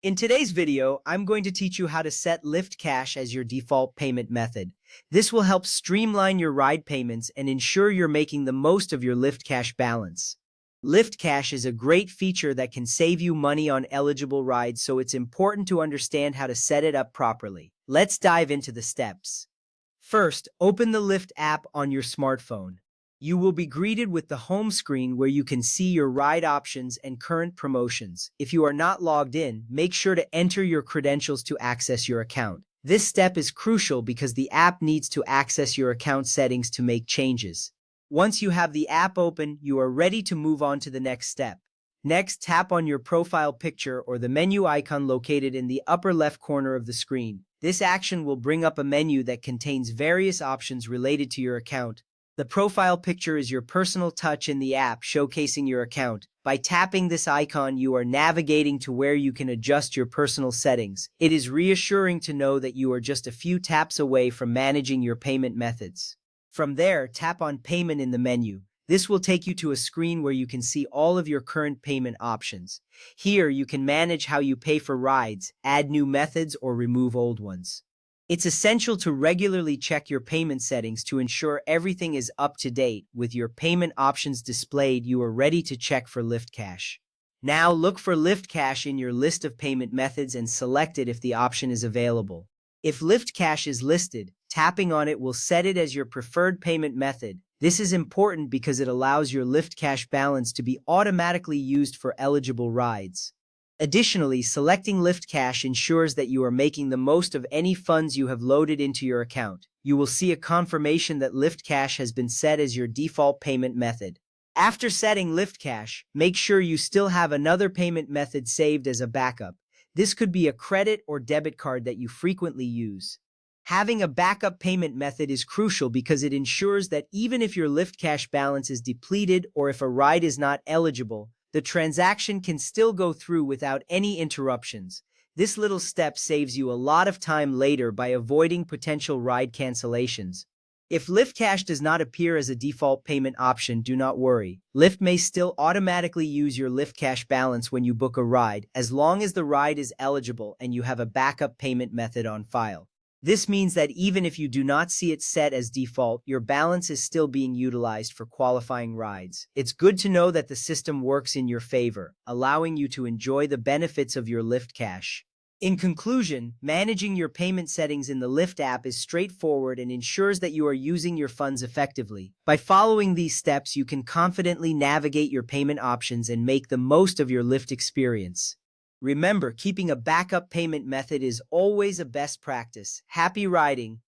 In today's video, I'm going to teach you how to set Lyft Cash as your default payment method. This will help streamline your ride payments and ensure you're making the most of your Lyft Cash balance. Lyft Cash is a great feature that can save you money on eligible rides, so it's important to understand how to set it up properly. Let's dive into the steps. First, open the Lyft app on your smartphone. You will be greeted with the home screen where you can see your ride options and current promotions. If you are not logged in, make sure to enter your credentials to access your account. This step is crucial because the app needs to access your account settings to make changes. Once you have the app open, you are ready to move on to the next step. Next, tap on your profile picture or the menu icon located in the upper left corner of the screen. This action will bring up a menu that contains various options related to your account. The profile picture is your personal touch in the app showcasing your account. By tapping this icon, you are navigating to where you can adjust your personal settings. It is reassuring to know that you are just a few taps away from managing your payment methods. From there, tap on Payment in the menu. This will take you to a screen where you can see all of your current payment options. Here, you can manage how you pay for rides, add new methods, or remove old ones. It's essential to regularly check your payment settings to ensure everything is up to date. With your payment options displayed, you are ready to check for Lyft Cash. Now look for Lyft Cash in your list of payment methods and select it if the option is available. If Lyft Cash is listed, tapping on it will set it as your preferred payment method. This is important because it allows your Lyft Cash balance to be automatically used for eligible rides. Additionally, selecting Lyft Cash ensures that you are making the most of any funds you have loaded into your account. You will see a confirmation that Lyft Cash has been set as your default payment method. After setting Lyft Cash, make sure you still have another payment method saved as a backup. This could be a credit or debit card that you frequently use. Having a backup payment method is crucial because it ensures that even if your Lyft Cash balance is depleted or if a ride is not eligible, the transaction can still go through without any interruptions. This little step saves you a lot of time later by avoiding potential ride cancellations. If Lyft Cash does not appear as a default payment option, do not worry. Lyft may still automatically use your Lyft Cash balance when you book a ride, as long as the ride is eligible and you have a backup payment method on file. This means that even if you do not see it set as default, your balance is still being utilized for qualifying rides. It's good to know that the system works in your favor, allowing you to enjoy the benefits of your Lyft Cash. In conclusion, managing your payment settings in the Lyft app is straightforward and ensures that you are using your funds effectively. By following these steps, you can confidently navigate your payment options and make the most of your Lyft experience. Remember, keeping a backup payment method is always a best practice. Happy riding!